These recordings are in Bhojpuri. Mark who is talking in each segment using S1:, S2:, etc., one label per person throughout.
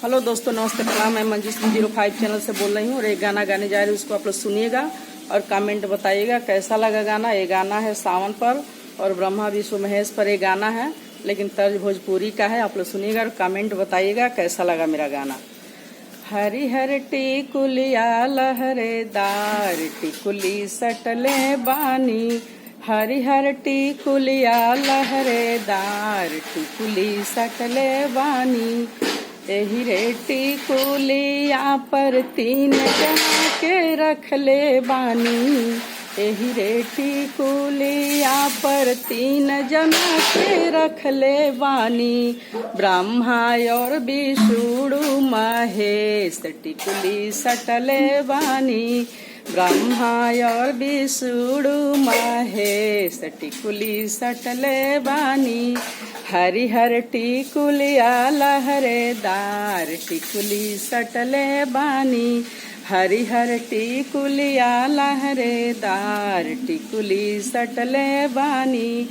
S1: हेलो दोस्तों, नमस्ते, प्रणाम। मैं मंजू 05 चैनल से बोल रही हूँ और एक गाना गाने जा रही हूँ। उसको आप लोग सुनिएगा और कमेंट बताइएगा कैसा लगा गाना। ये गाना है सावन पर और ब्रह्मा विष्णु महेश पर ये गाना है, लेकिन तर्ज भोजपुरी का है। आप लोग सुनिएगा और कमेंट बताइएगा कैसा लगा मेरा गाना। हरिहर टिकुलिया लहरेदार टिकुली सटले बानी, हरिहर टिकुलिया लहरेदार टिकुली सटले बानी। एही रे टिकुलिया पर 3 जना के रखले बानी, एही रे टिकुलिया पर 3 जना के रखले बानी। ब्रह्मा और विष्णु महेश टिकुली सटले बानी, ब्रह्मा और विष्णु महेश टिकुली सटले बानी। हरिहर टिकुलिया लहरेदार टिकुली सटले बानी, हरिहर टिकुलिया लहरेदार टिकुली सटले बानी।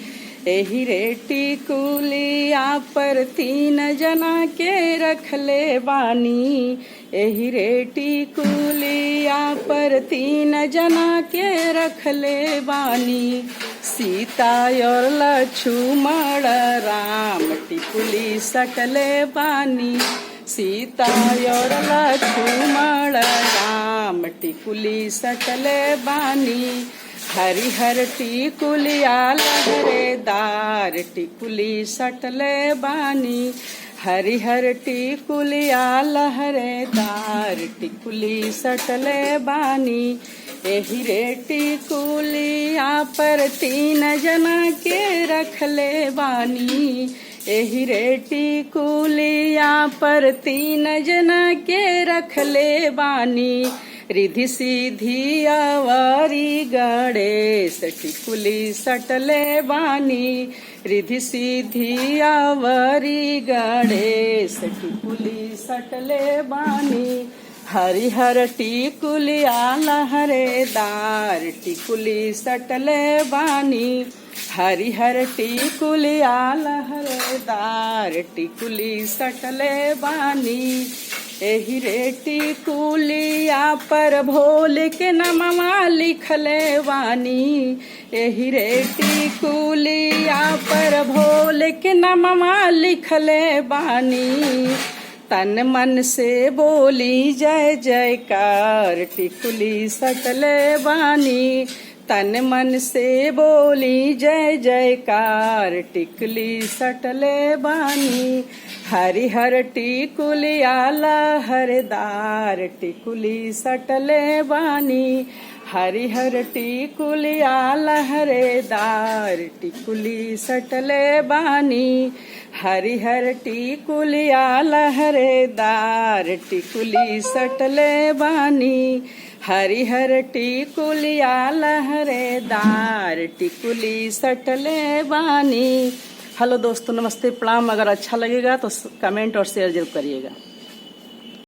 S1: एही रे टिकुलिया पर 3 जना के रखले बानी, एही रे टिकुलिया पर 3 जना के रखले बानी। सीता और लक्ष्मण राम टिकुली सटले बानी, सीता और लक्ष्मण राम टिकुली सटले बानी। हरिहर टिकुलिया लहरेदार टिकुली सटले बानी, हरिहर टिकुलिया लहरेदार टिकुली सटले बानी। एही रे टिकुलिया पर 3 जना के रखले बानी, एही रे टिकुलिया पर 3 जना के रखले बानी। रिधि सिद्धि अवरी गणेश टिकुली सटले बानी, रिधि सिद्धि अवरी गणेश टिकुली सटले बानी। हरिहर टिकुलिया लहरेदार टिकुली सटले बानी, हरिहर टिकुलिया लहरेदार टिकुली सटले बानी। एही रे टिकुलिया पर भोले के नमवा लिखले बानी, एही रे टिकुलिया पर भोले के नमवा लिखले बानी। तन मन से बोली जय जयकार टिकुली सटले बानी, तन मन से बोली जय जयकार टिकुली सटले बानी। हरिहर टिकुलिया लहरेदार टिकुली सटले बानी, हरिहर टिकुलिया लहरेदार टिकुली सटले बानी। हरिहर टिकुलिया लहरेदार टिकुली सटले बानी, हरिहर टिकुलिया लहरेदार टिकुली सटले बानी। हेलो दोस्तों, नमस्ते, प्रणाम। अगर अच्छा लगेगा तो कमेंट और शेयर जरूर करिएगा।